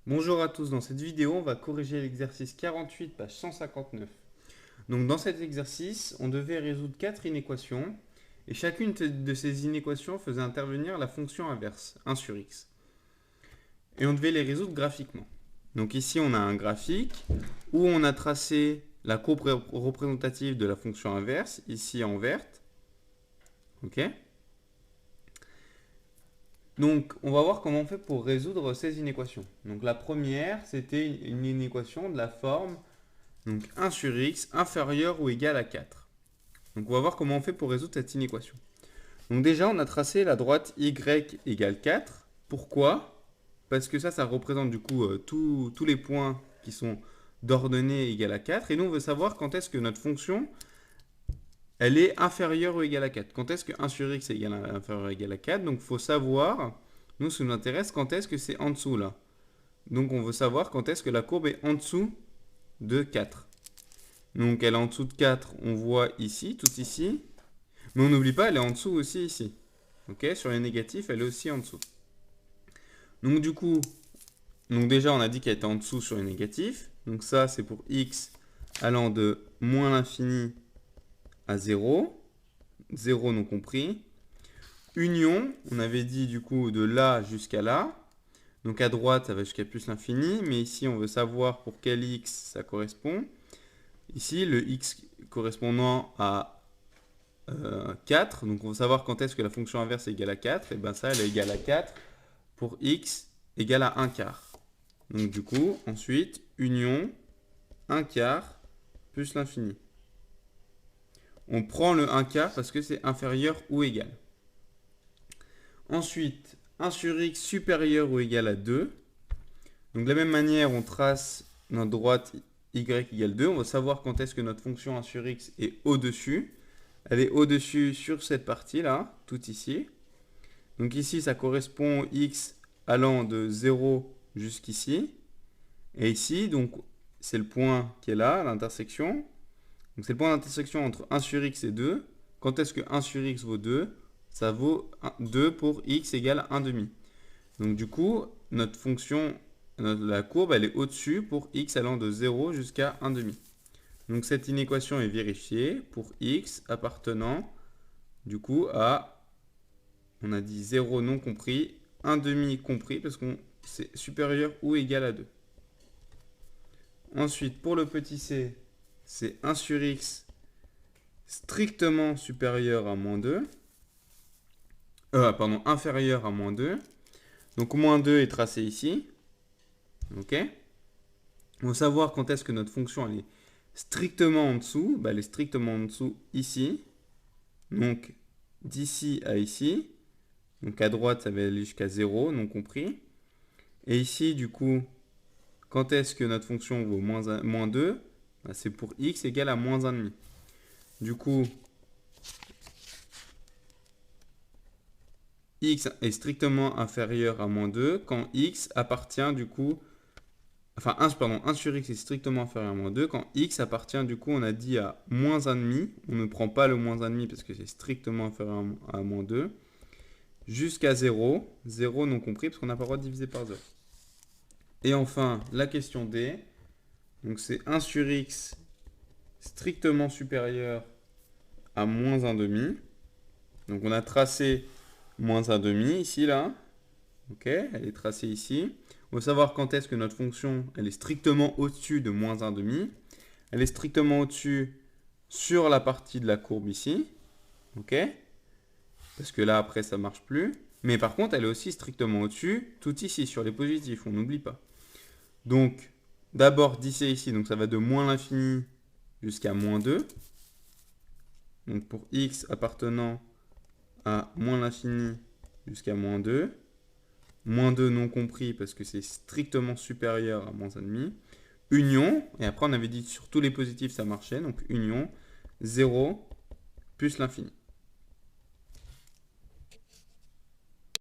Bonjour à tous, dans cette vidéo, on va corriger l'exercice 48, page 159. Donc dans cet exercice, on devait résoudre 4 inéquations, et chacune de ces inéquations faisait intervenir la fonction inverse, 1 sur x. Et on devait les résoudre graphiquement. Donc ici, on a un graphique où on a tracé la courbe représentative de la fonction inverse, ici en verte. Ok. Donc, on va voir comment on fait pour résoudre ces inéquations. Donc, la première, c'était une inéquation de la forme donc 1 sur x inférieur ou égal à 4. Donc, on va voir comment on fait pour résoudre cette inéquation. Donc, déjà, on a tracé la droite y égale 4. Pourquoi? Parce que ça représente du coup tous les points qui sont d'ordonnée égale à 4. Et nous, on veut savoir quand est-ce que notre fonction elle est inférieure ou égale à 4. Quand est-ce que 1 sur x est inférieur ou égal à 4? Donc il faut savoir, nous ce qui nous intéresse, quand est-ce que c'est en dessous là. Donc on veut savoir quand est-ce que la courbe est en dessous de 4. Donc elle est en dessous de 4, on voit ici, tout ici. Mais on n'oublie pas, elle est en dessous aussi ici. Ok, sur les négatifs, elle est aussi en dessous. Donc du coup, déjà on a dit qu'elle était en dessous sur les négatifs. Donc ça c'est pour x allant de moins l'infini à 0. 0 non compris. Union, on avait dit du coup de là jusqu'à là. Donc à droite, ça va jusqu'à plus l'infini. Mais ici, on veut savoir pour quel x ça correspond. Ici, le x correspondant à 4. Donc on veut savoir quand est-ce que la fonction inverse est égale à 4. Et bien ça, elle est égale à 4 pour x égale à 1 quart. Donc du coup, ensuite, union 1 quart plus l'infini. On prend le 1 quart parce que c'est inférieur ou égal. Ensuite, 1 sur x supérieur ou égal à 2. Donc de la même manière, on trace notre droite y égale 2. On va savoir quand est-ce que notre fonction 1 sur x est au-dessus. Elle est au-dessus sur cette partie-là, tout ici. Donc ici, ça correspond x allant de 0 jusqu'ici. Et ici, donc, c'est le point qui est là, l'intersection. Donc c'est le point d'intersection entre 1 sur x et 2. Quand est-ce que 1 sur x vaut 2? Ça vaut 2 pour x égale 1 demi. Donc du coup, notre fonction, la courbe, elle est au-dessus pour x allant de 0 jusqu'à 1 demi. Donc cette inéquation est vérifiée pour x appartenant du coup à, on a dit 0 non compris, 1 demi compris parce que c'est supérieur ou égal à 2. Ensuite, pour le petit c, c'est 1 sur x strictement supérieur à moins 2. Inférieur à moins 2. Donc moins 2 est tracé ici. Ok. On veut savoir quand est-ce que notre fonction elle est strictement en dessous. Bah, elle est strictement en dessous ici. Donc d'ici à ici. Donc à droite, ça va aller jusqu'à 0, non compris. Et ici, du coup, quand est-ce que notre fonction vaut moins 2? Bah, c'est pour x égale à moins 1,5. Du coup, x est strictement inférieur à moins 2 quand x appartient du coup... Enfin, 1 sur x est strictement inférieur à moins 2 quand x appartient du coup, on a dit à moins 1,5. On ne prend pas le moins 1,5 parce que c'est strictement inférieur à moins 2. Jusqu'à 0. 0 non compris parce qu'on n'a pas le droit de diviser par 0. Et enfin, la question D. Donc c'est 1 sur x strictement supérieur à moins 1,5. Donc on a tracé moins 1,5 ici, là. Ok, elle est tracée ici. On veut savoir quand est-ce que notre fonction elle est strictement au-dessus de moins 1,5. Elle est strictement au-dessus sur la partie de la courbe ici. Ok, parce que là après ça marche plus. Mais par contre elle est aussi strictement au-dessus tout ici sur les positifs, on n'oublie pas. Donc d'abord d'ici ici, donc ça va de moins l'infini jusqu'à moins 2. Donc pour x appartenant à moins l'infini jusqu'à moins 2. Moins 2 non compris parce que c'est strictement supérieur à moins 1,5. Union, et après on avait dit sur tous les positifs ça marchait, donc union 0 plus l'infini.